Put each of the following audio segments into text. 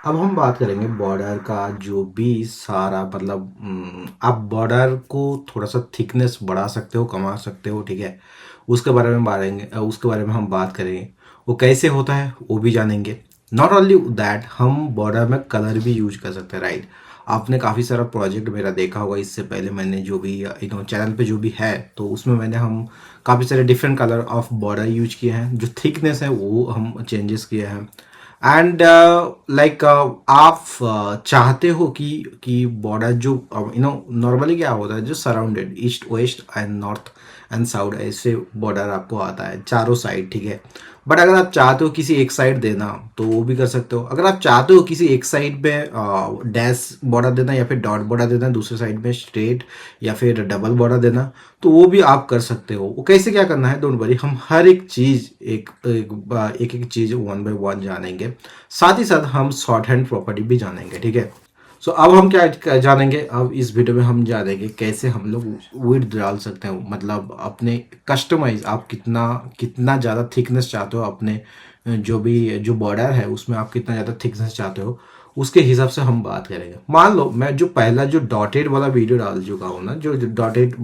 अब हम बात करेंगे बॉर्डर का जो भी सारा मतलब आप बॉर्डर को थोड़ा सा थिकनेस बढ़ा सकते हो, कमा सकते हो, ठीक है। उसके बारे में उसके बारे में हम बात करेंगे। वो कैसे होता है वो भी जानेंगे। नॉट ओनली दैट, हम बॉर्डर में कलर भी यूज कर सकते हैं, राइट। आपने काफ़ी सारा प्रोजेक्ट मेरा देखा होगा इससे पहले, मैंने जो भी चैनल पे जो भी है तो उसमें मैंने हम काफ़ी सारे different colour of border use किए हैं। जो थिकनेस है वो हम चेंजेस किए हैं। एंड लाइक आप चाहते हो कि बॉर्डर जो नॉर्मली क्या होता है, जो surrounded east west and north and south ऐसे बॉर्डर आपको आता है चारों साइड, ठीक है। बट अगर आप चाहते हो किसी एक साइड देना तो वो भी कर सकते हो। अगर आप चाहते हो किसी एक साइड पे डैश बॉर्डर देना या फिर डॉट बॉर्डर देना, दूसरे साइड में स्ट्रेट या फिर डबल बॉर्डर देना, तो वो भी आप कर सकते हो। वो कैसे क्या करना है, डोंट वरी, हम हर एक चीज़ एक चीज़ वन बाय वन जानेंगे। साथ ही साथ हम शॉर्ट हैंड प्रॉपर्टी भी जानेंगे, ठीक है। सो अब हम क्या जानेंगे, अब इस वीडियो में हम जानेंगे कैसे हम लोग विड्थ डाल सकते हैं, मतलब अपने कस्टमाइज आप कितना कितना ज़्यादा थिकनेस चाहते हो अपने जो बॉर्डर है उसमें आप कितना ज़्यादा थिकनेस चाहते हो, उसके हिसाब से हम बात करेंगे। मान लो मैं जो पहला जो डॉटेड वाला वीडियो डाल चुका हूँ ना, जो डॉटेड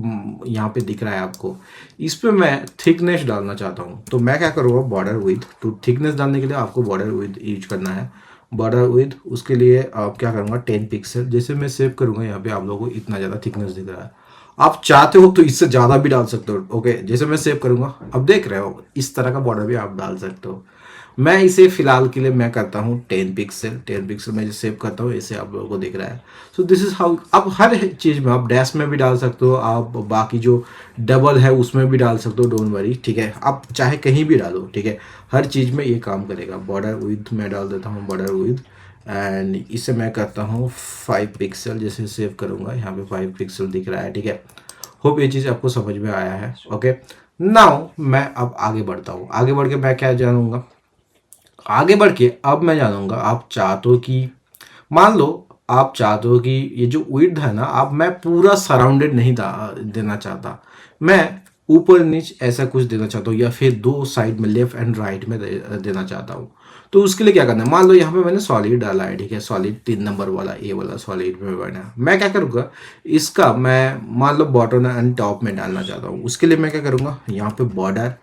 यहाँ पे दिख रहा है आपको, इस पे मैं थिकनेस डालना चाहता हूँ। तो मैं क्या करूँगा, बॉर्डर विथ, तो थिकनेस डालने के लिए आपको बॉर्डर विथ यूज करना है। बॉर्डर विथ, उसके लिए आप क्या करूँगा, 10 पिक्सल। जैसे मैं सेव करूँगा यहाँ पे आप लोगों को इतना ज़्यादा थिकनेस दिख रहा है। आप चाहते हो तो इससे ज़्यादा भी डाल सकते हो, ओके। जैसे मैं सेव करूँगा, अब देख रहे हो इस तरह का बॉर्डर भी आप डाल सकते हो। मैं इसे फिलहाल के लिए मैं करता हूँ 10 पिक्सल। 10 पिक्सल मैं जो सेव करता हूँ इसे आप लोगों को दिख रहा है। सो दिस इज हाउ आप हर चीज़ में, आप डैश में भी डाल सकते हो, आप बाकी जो डबल है उसमें भी डाल सकते हो, डोंट वरी, ठीक है। आप चाहे कहीं भी डालो, ठीक है, हर चीज़ में ये काम करेगा। बॉर्डर विथ मैं डाल देता हूँ, बॉर्डर विथ, एंड इसे मैं करता हूँ 5 पिक्सल। जैसे सेव करूँगा यहाँ पे 5 पिक्सल दिख रहा है, ठीक है। होप ये चीज़ आपको समझ में आया है, ओके। नाउ मैं अब आगे बढ़ता हूँ। आगे बढ़ के मैं क्या जानूंगा, आगे बढ़ के अब मैं जानूंगा, आप चाहते हो कि, मान लो आप चाहते हो कि ये जो विड्थ है ना, आप मैं पूरा सराउंडेड नहीं देना चाहता, मैं ऊपर नीचे ऐसा कुछ देना चाहता हूँ, या फिर दो साइड में लेफ्ट एंड राइट में देना चाहता हूँ। तो उसके लिए क्या करना है, मान लो यहाँ पे मैंने सॉलिड डाला है, ठीक है, सॉलिड 3 नंबर वाला, ए वाला सॉलिड में बना। मैं क्या करूँगा, इसका मैं मान लो बॉटम एंड टॉप में डालना चाहता हूँ। उसके लिए मैं क्या करूँगा, यहाँ पे बॉर्डर,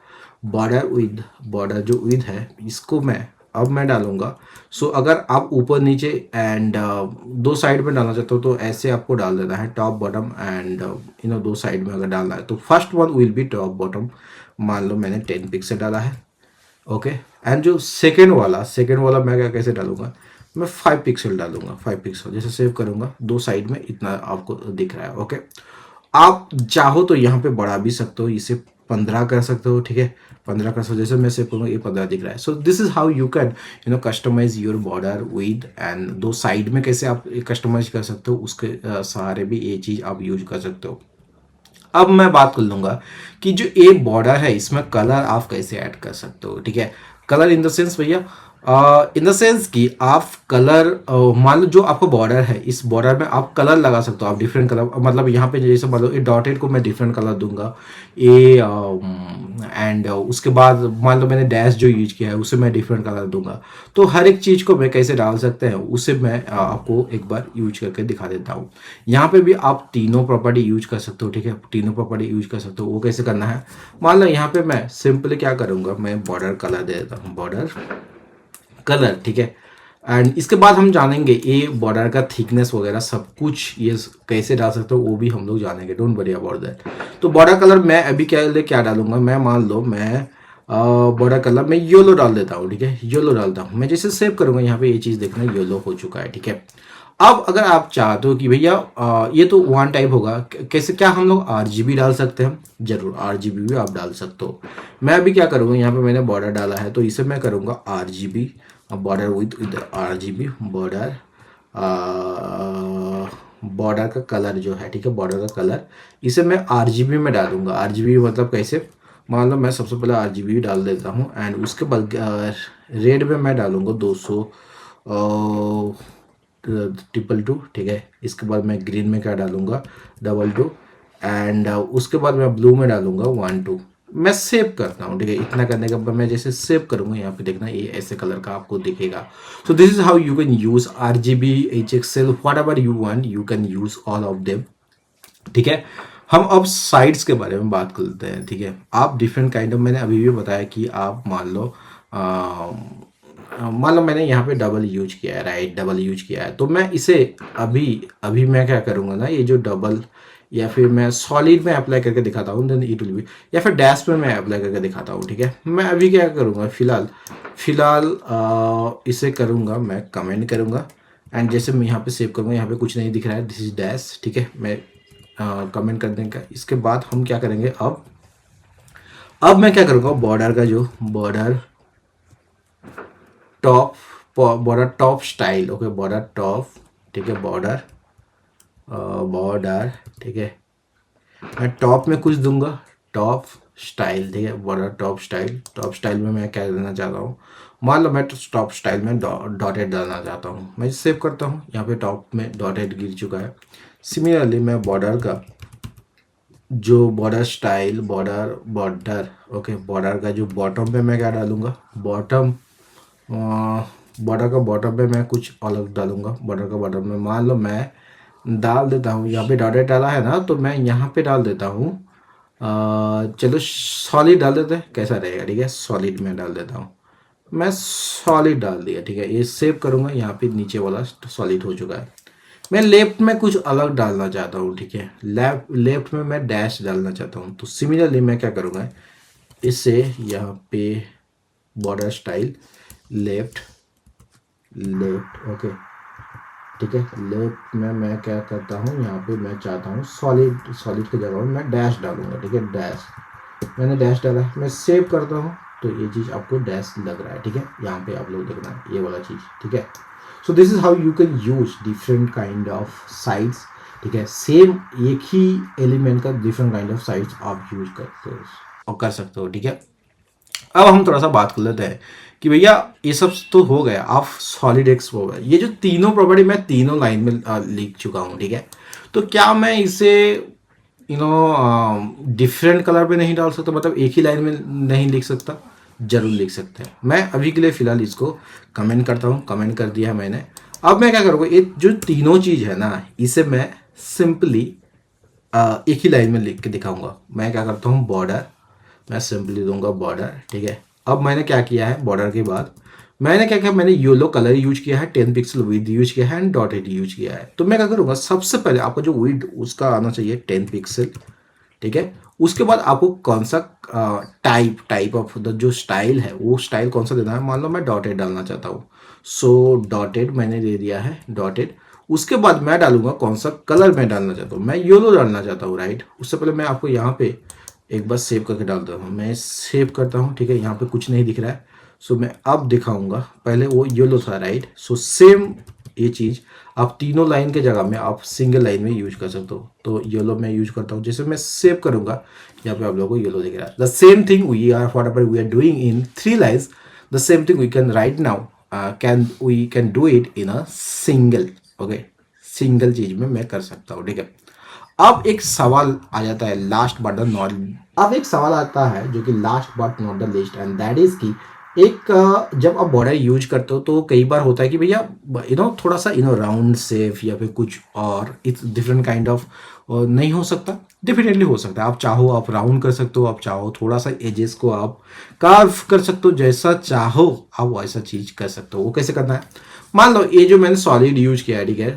बॉर्डर जो विद है इसको मैं डालूंगा। सो अगर आप ऊपर नीचे एंड दो साइड में डालना चाहते हो तो ऐसे आपको डाल देना है, टॉप बॉटम एंड दो साइड में अगर डालना है तो first one will be top bottom. मान लो मैंने 10 पिक्सल डाला है, ओके। एंड जो सेकेंड वाला मैं क्या कैसे डालूंगा, मैं 5 पिक्सल डालूंगा, 5 पिक्सल। जैसे सेव करूंगा, दो साइड में इतना आपको दिख रहा है, ओके। आप चाहो तो यहाँ पे बढ़ा भी सकते हो, इसे 15 कर सकते हो, ठीक है, 15 कर सकते हो। जैसे मैं सेव करूँगा ये 15 दिख रहा है। So this is how you can customize your border with, and दो साइड में कैसे आप कस्टमाइज कर सकते हो, उसके सहारे भी ये चीज़ आप यूज कर सकते हो। अब मैं बात कर लूंगा कि जो ए बॉर्डर है इसमें कलर आप कैसे ऐड कर सकते हो, ठीक है। कलर इन द सेंस भैया, इन द सेंस कि आप कलर, मान लो जो आपका बॉर्डर है, इस बॉर्डर में आप कलर लगा सकते हो, आप डिफरेंट कलर, मतलब यहाँ पे जैसे मान लो ये डॉटेड को मैं डिफरेंट कलर दूंगा, ये एंड उसके बाद मान लो मैंने डैश जो यूज किया है उसे मैं डिफरेंट कलर दूंगा। तो हर एक चीज़ को मैं कैसे डाल सकते हैं उसे मैं आपको एक बार यूज करके दिखा देता हूँ। यहाँ पे भी आप तीनों प्रॉपर्टी यूज कर सकते हो, ठीक है, तीनों प्रॉपर्टी यूज कर सकते हो। वो कैसे करना है, मान लो यहाँ पे मैं सिंपली क्या करूँगा, मैं बॉर्डर कलर दे देता हूँ, बॉर्डर कलर, ठीक है। एंड इसके बाद हम जानेंगे ये बॉर्डर का थिकनेस वगैरह सब कुछ ये कैसे डाल सकते हो वो भी हम लोग जानेंगे, डोंट वरी अबाउट दैट। तो बॉर्डर कलर मैं अभी क्या डालूंगा, मैं मान लो मैं बॉर्डर कलर में येलो डाल देता हूँ, ठीक है, येलो डालता हूँ। मैं जैसे सेव करूंगा यहाँ पे ये चीज़ देखना येलो हो चुका है, ठीक है। अब अगर आप चाहते हो कि भैया ये तो वन टाइप होगा, कैसे क्या हम लोग आरजीबी डाल सकते हैं, जरूर आरजीबी भी आप डाल सकते हो। मैं अभी क्या करूँगा, यहाँ पे मैंने बॉर्डर डाला है तो इसे मैं करूँगा RGB, border with RGB border, border का कलर जो है, ठीक है, बॉर्डर का कलर इसे मैं आरजीबी में डालूंगा। आरजीबी मतलब कैसे, मान लो मैं सबसे पहले आरजीबी डाल देता हूँ, एंड उसके बाद रेड में मैं डालूंगा 200 222, ठीक है। इसके बाद मैं ग्रीन में क्या डालूंगा, 22, एंड उसके बाद मैं ब्लू में डालूंगा 12, मैं सेव करता हूँ, ठीक है। इतना करने के बाद मैं जैसे सेव करूँगा, यहाँ पे देखना ये ऐसे कलर का आपको दिखेगा। सो this is how you can use RGB, HXL, what ever you want, you can use all of them, ठीक है। हम अब साइड्स के बारे में बात करते हैं, ठीक है। आप डिफरेंट काइंड ऑफ, मैंने अभी भी बताया कि आप मान लो मैंने यहाँ पे डबल यूज किया है, राइट, डबल यूज किया है, तो मैं इसे अभी अभी मैं क्या करूँगा ना, ये जो डबल, या फिर मैं सॉलिड में अप्लाई करके दिखाता हूँ, देन इट विल बी, या फिर डैश में मैं अप्लाई करके दिखाता हूँ, ठीक है। मैं अभी क्या करूँगा, फिलहाल फिलहाल इसे करूँगा, मैं कमेंट करूँगा, एंड जैसे मैं यहाँ पे सेव करूँगा, यहाँ पे कुछ नहीं दिख रहा है, दिस इज डैश, ठीक है। मैं कमेंट कर देंगे। इसके बाद हम क्या करेंगे, अब मैं क्या करूँगा, बॉर्डर का जो border top, border top style, okay, border top, ठीक है, बॉर्डर बॉर्डर, ठीक है। मैं टॉप में कुछ दूंगा, टॉप स्टाइल, ठीक है, border top style. Top style में मैं क्या देना चाहता हूँ, मान लो मैं टॉप स्टाइल में डॉटेड डालना चाहता हूँ। मैं सेव करता हूँ, यहाँ पे टॉप में डॉटेड गिर चुका है। सिमिलरली मैं बॉर्डर का जो border style, border border, okay, border का जो बॉटम पे मैं क्या डालूंगा, बॉटम, बॉर्डर का बॉटम पे मैं कुछ अलग डालूंगा। बॉर्डर का बॉटम में मान लो मैं डाल देता हूँ, यहाँ पे डॉटेड डाला है ना, तो मैं यहाँ पे डाल देता हूँ, चलो सॉलिड डाल देते हैं, कैसा रहेगा, ठीक है, सॉलिड में डाल देता हूँ। मैं सॉलिड डाल दिया, ठीक है। ये सेव करूँगा, यहाँ पे नीचे वाला सॉलिड हो चुका है। मैं लेफ्ट में कुछ अलग डालना चाहता हूँ, ठीक है, लेफ्ट में मैं डैश डालना चाहता हूँ। तो सिमिलरली मैं क्या करूँगा, इससे यहाँ पे border style left, left, okay, ठीक है, लेफ्ट में मैं क्या करता हूँ, यहाँ पे मैं चाहता हूँ सॉलिड, सॉलिड की जगह में मैं डैश डालूंगा, ठीक है, डैश, मैंने डैश डाला है। मैं सेव करता हूँ, तो ये चीज़ आपको डैश लग रहा है, ठीक है। यहाँ पे आप लोग देखना ये वाला चीज़, ठीक है। So this is how you can use different kind of sides, ठीक है। सेम एक ही एलिमेंट का डिफरेंट काइंड ऑफ साइड्स आप यूज करते हो और कर सकते हो, ठीक है। अब हम थोड़ा सा बात कर लेते हैं कि भैया ये सब तो हो गया, आप सॉलिड एक्स हो गया, ये जो तीनों प्रॉपर्टी मैं तीनों लाइन में लिख चुका हूँ, ठीक है। तो क्या मैं इसे डिफरेंट कलर पे नहीं डाल सकता, मतलब एक ही लाइन में नहीं लिख सकता? जरूर लिख सकते हैं। मैं अभी के लिए फिलहाल इसको कमेंट करता हूँ, कमेंट कर दिया मैंने। अब मैं क्या करूँगा, ये जो तीनों चीज़ है ना, इसे मैं सिंपली एक ही लाइन में लिख के दिखाऊंगा। मैं क्या करता हूँ, बॉर्डर, मैं सिंपली दूंगा बॉर्डर, ठीक है। अब मैंने क्या किया है, बॉर्डर के बाद मैंने क्या किया, मैंने येलो कलर यूज किया है, 10 पिक्सल विड्थ यूज किया है एंड डॉटेड यूज किया है। तो मैं क्या करूँगा, सबसे पहले आपका जो विड्थ उसका आना चाहिए 10 पिक्सल, ठीक है। उसके बाद आपको कौन सा टाइप ऑफ द जो स्टाइल है, वो स्टाइल कौन सा देना है। मान लो मैं डॉटेड डालना चाहता हूँ, सो डॉटेड मैंने दे दिया है, डॉटेड। उसके बाद मैं डालूंगा कौन सा कलर मैं डालना चाहता हूँ, मैं येलो डालना चाहता हूँ, राइट। उससे पहले मैं आपको यहाँ पे एक बार सेव करके डालता हूँ, मैं सेव करता हूँ, ठीक है। यहाँ पे कुछ नहीं दिख रहा है, सो मैं अब दिखाऊंगा। पहले वो येलो था, राइट। सो सेम ये चीज़ आप तीनों लाइन के जगह में आप सिंगल लाइन में यूज कर सकते हो। तो येलो में यूज करता हूँ, जैसे मैं सेव करूंगा, यहाँ पे आप लोगों को येलो दिख रहा है। The same thing we are whatever we are doing in 3 lines, the same thing we can write now, can do it in a single, okay, single चीज में मैं कर सकता हूँ, ठीक है। अब एक सवाल आ जाता है, लास्ट बट नॉट, अब एक सवाल आता है जो कि last but not the list, and that is कि एक जब आप बॉर्डर यूज करते हो तो कई बार होता है कि भैया थोड़ा सा राउंड शेप या फिर कुछ और इट्स डिफरेंट काइंड ऑफ नहीं हो सकता। डेफिनेटली हो सकता है, आप चाहो आप राउंड कर सकते हो, आप चाहो थोड़ा सा एजेस को आप कार्व कर सकते हो, जैसा चाहो आप वैसा चीज कर सकते हो। वो कैसे करना है, मान लो ये जो मैंने सॉलिड यूज किया है, ठीक है,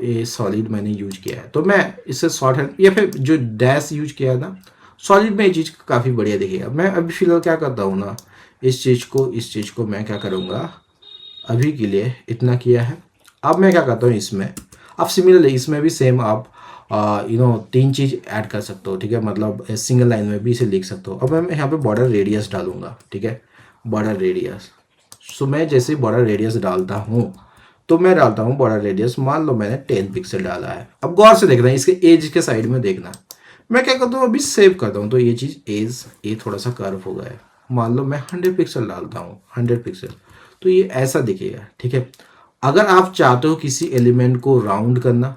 ये सॉलिड मैंने यूज किया है, तो मैं इससे शॉर्ट हैंड या फिर जो डैश यूज किया है ना, सॉलिड में ये चीज़ काफ़ी बढ़िया दिखेगा। मैं अभी फिलहाल क्या करता हूँ ना, इस चीज़ को मैं क्या करूँगा, अभी के लिए इतना किया है। अब मैं क्या करता हूँ इसमें, अब सिमिलरली इसमें भी सेम आप 3 चीज़ ऐड कर सकते हो, ठीक है, मतलब सिंगल लाइन में भी इसे लिख सकते हो। अब मैं यहाँ पे बॉर्डर रेडियस डालूंगा, ठीक है, बॉर्डर रेडियस। सो मैं जैसे बॉर्डर रेडियस डालता हूँ, तो मैं डालता हूँ बॉर्डर रेडियस, मान लो मैंने 10 पिक्सल डाला है। अब गौर से देखना, इसके एज के साइड में देखना, मैं क्या करता हूँ, अभी सेव करता हूँ, तो ये चीज़ एज ये थोड़ा सा कर्व हो गया है। मान लो मैं 100 पिक्सल डालता हूँ, 100 पिक्सल, तो ये ऐसा दिखेगा, ठीक है। अगर आप चाहते हो किसी एलिमेंट को राउंड करना,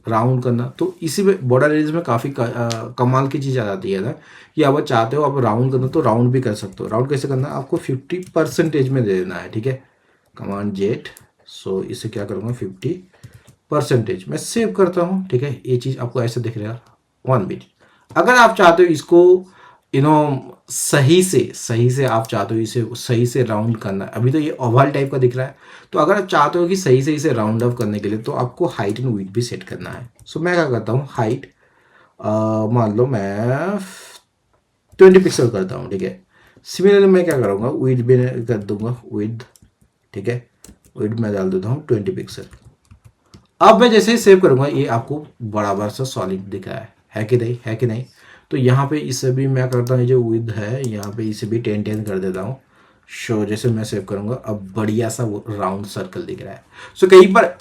राउंड करना, तो इसी में बॉर्डर रेडियस में काफ़ी कमाल की चीज़ आ जाती है ना कि आप चाहते हो आप राउंड करना तो राउंड भी कर सकते हो। राउंड कैसे करना है, आपको 50% में दे देना है, ठीक है। कमांड जेट, सो इसे क्या करूँगा 50% मैं सेव करता हूँ, ठीक है। ये चीज़ आपको ऐसे दिख रहेगा 1 बिट। अगर आप चाहते हो इसको सही से आप चाहते हो इसे सही से राउंड करना, अभी तो ये ओवल टाइप का दिख रहा है, तो अगर आप चाहते हो कि सही से इसे राउंड अप करने के लिए तो आपको हाइट एंड विड्थ भी सेट करना है। सो मैं क्या करता हूँ, हाइट मान लो मैं 20 पिक्सल करता हूँ, ठीक है। सिमिलरली मैं क्या करूँगा, विड्थ भी कर दूंगा, विड्थ, ठीक है। विड्थ मैं डाल देता हूँ 20 पिक्सल। अब मैं जैसे ही सेव करूंगा ये आपको बराबर सा सॉलिड दिख रहा है कि नहीं, है कि नहीं। तो यहाँ पे इसे भी मैं करता हूँ, जो विद है यहाँ पे इसे भी 10 कर देता हूँ। शो जैसे मैं सेव करूंगा अब बढ़िया सा वो राउंड सर्कल दिख रहा है। सो कई बार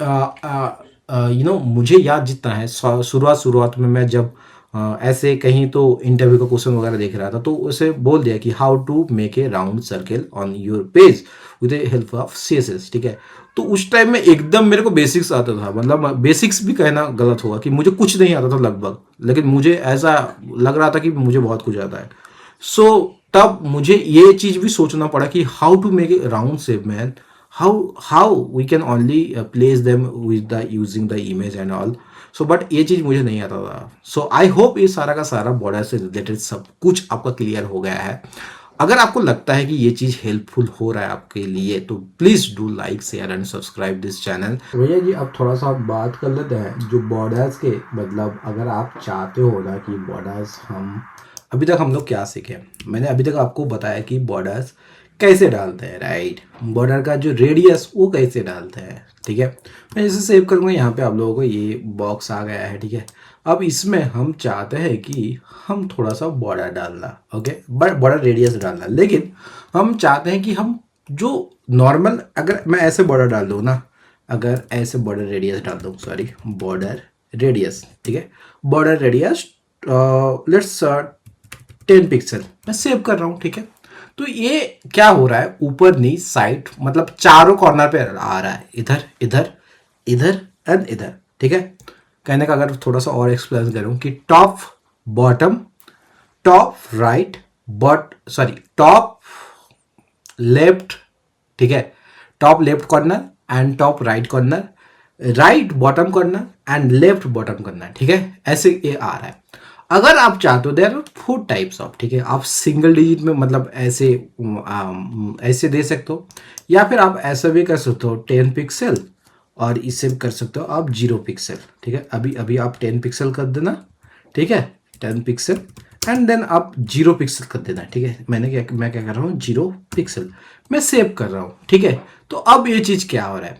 मुझे याद जितना है शुरुआत में मैं जब ऐसे कहीं तो इंटरव्यू का क्वेश्चन वगैरह देख रहा था तो उसे बोल दिया कि how to make a round circle on your page with help of CSS, ठीक है। तो उस टाइम में एकदम मेरे को बेसिक्स आता था, मतलब बेसिक्स भी कहना गलत होगा कि मुझे कुछ नहीं आता था लगभग, लेकिन मुझे ऐसा लग रहा था कि मुझे बहुत कुछ आता है। सो तब मुझे ये चीज भी सोचना पड़ा कि how to make a round shape man, how we can only place them with the using the image and all. So but ये चीज मुझे नहीं आता था। सो आई होप ये सारा का सारा बॉर्डर से रिलेटेड सब कुछ आपका क्लियर हो गया है। अगर आपको लगता है कि ये चीज हेल्पफुल हो रहा है आपके लिए तो please do like share and subscribe this channel. भैया जी अब थोड़ा सा बात कर लेते हैं जो बॉर्डर्स के, मतलब अगर आप चाहते हो ना कि बॉर्डर्स, हम अभी तक हम लोग क्या सीखे, मैंने अभी तक आपको बताया कि बॉर्डर्स कैसे डालते हैं, राइट। बॉर्डर का जो रेडियस वो कैसे डालते हैं, ठीक है। मैं इसे सेव करूँगा, यहाँ पे आप लोगों को ये बॉक्स आ गया है, ठीक है। अब इसमें हम चाहते हैं कि हम थोड़ा सा बॉर्डर डालना, ओके, बॉर्डर रेडियस डालना, लेकिन हम चाहते हैं कि हम जो नॉर्मल, अगर मैं ऐसे बॉर्डर डाल दूँ ना, अगर ऐसे बॉर्डर रेडियस डाल दूँ, सॉरी बॉर्डर रेडियस, ठीक है, बॉर्डर रेडियस लेट्स 10 पिक्सल मैं सेव कर रहा हूँ, ठीक है। तो ये क्या हो रहा है, ऊपर नी साइड मतलब चारों कॉर्नर पे आ रहा है, इधर इधर इधर एंड इधर, ठीक है। कहने का अगर थोड़ा सा और एक्सप्लेन करूं कि top bottom, top right bot sorry top left, ठीक है, top left corner and top right corner, right bottom corner and left bottom corner, ठीक है, ऐसे ये आ रहा है। अगर आप चाहते हो देयर आर 4 टाइप्स ऑफ, ठीक है, आप सिंगल डिजिट में मतलब ऐसे दे सकते हो, या फिर आप ऐसा भी कर सकते हो 10 पिक्सल, और इसे भी कर सकते हो आप 0 पिक्सल, ठीक है। अभी अभी आप 10 पिक्सल कर देना, ठीक है, 10 पिक्सल एंड देन आप 0 पिक्सल कर देना, ठीक है। मैं क्या कर रहा हूँ 0 पिक्सल मैं सेव कर रहा हूँ, ठीक है। तो अब ये चीज क्या हो रहा है,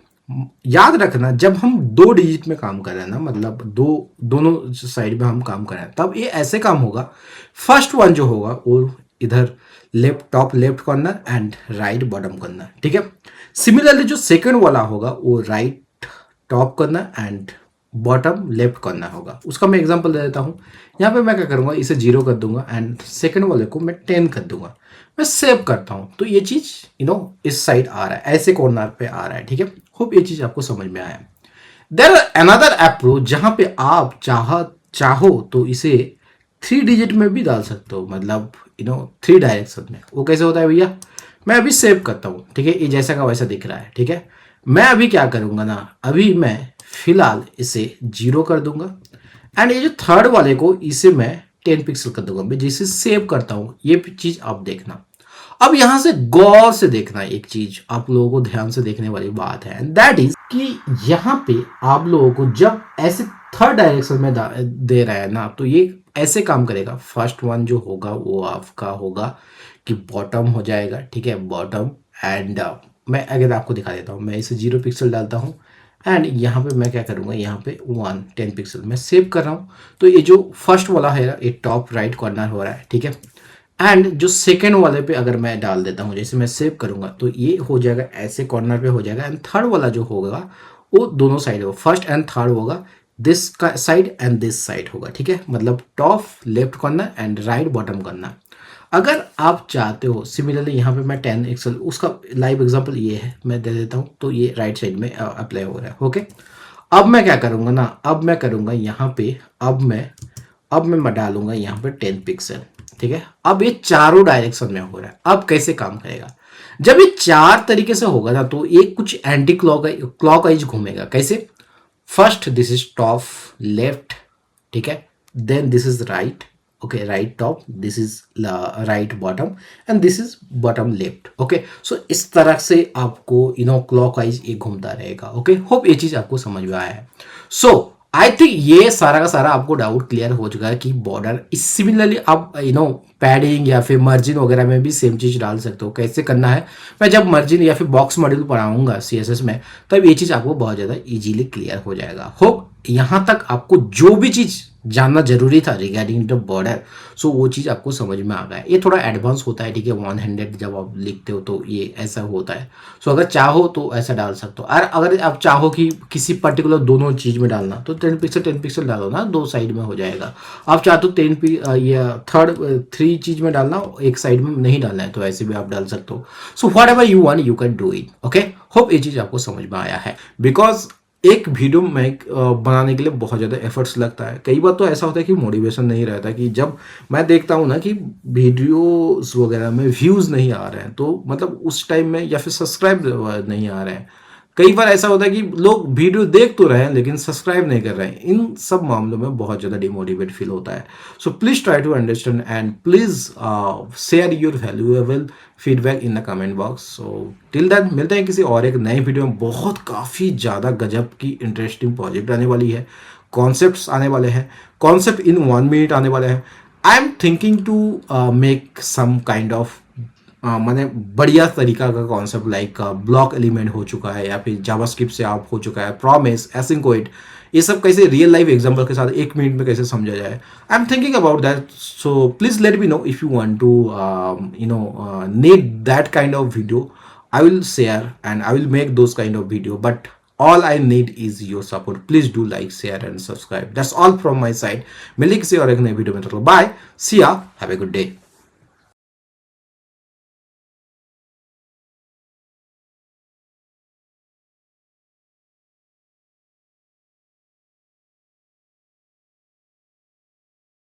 याद रखना जब हम 2 डिजिट में काम कर रहे हैं ना, मतलब दोनों साइड में हम काम कर रहे हैं, तब ये ऐसे काम होगा। फर्स्ट वन जो होगा वो इधर left top left corner and right bottom corner, ठीक है। सिमिलरली जो सेकंड वाला होगा वो right top corner and bottom left corner होगा। उसका मैं एग्जांपल दे देता हूँ। यहाँ पे मैं क्या करूँगा, इसे 0 कर दूंगा एंड सेकंड वाले को मैं 10 कर दूंगा, मैं सेव करता हूँ। तो ये चीज इस साइड आ रहा है, ऐसे कॉर्नर पे आ रहा है, ठीक है। होप ये चीज आपको समझ में आया। देयर अनदर अप्रोच जहां पे आप चाहो तो इसे 3 डिजिट में भी डाल सकते हो, मतलब 3 डायरेक्शन में। वो कैसे होता है भैया, मैं अभी सेव करता हूँ, ठीक है, ये जैसा का वैसा दिख रहा है, ठीक है। मैं अभी क्या करूंगा ना, अभी मैं फिलहाल इसे 0 कर दूंगा एंड ये जो थर्ड वाले को इसे मैं 10 पिक्सल कर दूंगा। मैं जिसे सेव करता हूँ ये चीज आप देखना। अब यहां से गौर से देखना, एक चीज आप लोगों को ध्यान से देखने वाली बात है, दैट इज कि यहाँ पे आप लोगों को जब ऐसे थर्ड डायरेक्शन में दे रहा है ना, तो ये ऐसे काम करेगा। फर्स्ट वन जो होगा वो आपका होगा कि बॉटम हो जाएगा, ठीक है, बॉटम एंड मैं अगर आपको दिखा देता हूँ, मैं इसे 0 पिक्सल डालता हूँ एंड यहाँ पे मैं क्या करूँगा, यहाँ पे 10 पिक्सल मैं सेव कर रहा हूँ। तो ये जो फर्स्ट वाला है ये टॉप राइट कॉर्नर हो रहा है, ठीक है। एंड जो सेकेंड वाले पे अगर मैं डाल देता हूँ, जैसे मैं सेव करूंगा तो ये हो जाएगा ऐसे कॉर्नर पे हो जाएगा एंड थर्ड वाला जो होगा वो दोनों साइड होगा, फर्स्ट एंड थर्ड होगा, this side and this side होगा, ठीक है, मतलब top left corner and right bottom corner. अगर आप चाहते हो सिमिलरली यहाँ पे मैं 10 पिक्सल, उसका लाइव एग्जांपल ये है, मैं दे देता हूँ, तो ये राइट साइड में अप्लाई हो रहा है, ओके। अब मैं क्या करूंगा ना, अब मैं करूंगा यहाँ पे, अब मैं डालूंगा यहाँ पे 10 पिक्सल। ठीक है, अब ये चारों डायरेक्शन में हो रहा है। अब कैसे काम करेगा, जब ये चार तरीके से होगा ना तो ये कुछ एंटी क्लॉकवाइज घूमेगा। कैसे, first this is top left, ठीक है, then this is right, okay, right top, this is right bottom, and this is bottom left. Okay, so इस तरह से आपको क्लॉकवाइज ये घूमता रहेगा। ओके, होप ये चीज आपको समझ में आया है। सो आई थिंक ये सारा का सारा आपको डाउट क्लियर हो चुका है कि बॉर्डर इस सिमिलरली आप पैडिंग या फिर मार्जिन वगैरह में भी सेम चीज डाल सकते हो। कैसे करना है, मैं जब मार्जिन या फिर बॉक्स मॉड्यूल पढ़ाऊंगा सीएसएस में, तब ये चीज आपको बहुत ज्यादा इजीली क्लियर हो जाएगा। होप यहां तक आपको जो भी चीज जानना जरूरी था रिगार्डिंग द बॉर्डर, सो वो चीज आपको समझ में आ गया। ये थोड़ा एडवांस होता है, ठीक है, 100 जब आप लिखते हो तो ये ऐसा होता है। सो अगर चाहो तो ऐसा डाल सकते हो, और अगर आप चाहो कि किसी पर्टिकुलर दोनों चीज में डालना तो 10 पिक्सल डालो ना, दो साइड में हो जाएगा। आप चाहते हो 3 चीज में डालना, एक साइड में नहीं डालना है, तो ऐसे भी आप डाल सकते हो। So what ever you want you can do it. Okay, hope ये चीज आपको समझ में आया है। बिकॉज एक वीडियो में बनाने के लिए बहुत ज़्यादा एफर्ट्स लगता है। कई बार तो ऐसा होता है कि मोटिवेशन नहीं रहता, कि जब मैं देखता हूँ ना कि वीडियोस वगैरह में व्यूज़ नहीं आ रहे हैं, तो मतलब उस टाइम में, या फिर सब्सक्राइब नहीं आ रहे हैं। कई बार ऐसा होता है कि लोग वीडियो देख तो रहे हैं लेकिन सब्सक्राइब नहीं कर रहे हैं। इन सब मामलों में बहुत ज़्यादा डिमोटिवेट फील होता है। So please try to understand and please share your valuable feedback in the comment box. So till then मिलते हैं किसी और एक नए वीडियो में। बहुत काफ़ी ज़्यादा गजब की इंटरेस्टिंग प्रोजेक्ट आने वाली है, कॉन्सेप्ट्स आने वाले हैं, कॉन्सेप्ट इन 1 मिनट आने वाले हैं। I am thinking to make some kind of माने बढ़िया तरीका का कॉन्सेप्ट, लाइक ब्लॉक एलिमेंट हो चुका है, या फिर जावास्क्रिप्ट से आप हो चुका है, प्रॉमिस, एसिंकोइड, ये सब कैसे रियल लाइफ एग्जांपल के साथ 1 मिनट में कैसे समझा जाए। I am thinking about that. So please let me know if you want to need that kind of video. I will share and I will make those kind of video, but all I need is your support. Please do like, share and subscribe. That's all from my side. मिलेंगे किसी और एक नए video में। Bye, सी या, have a good day.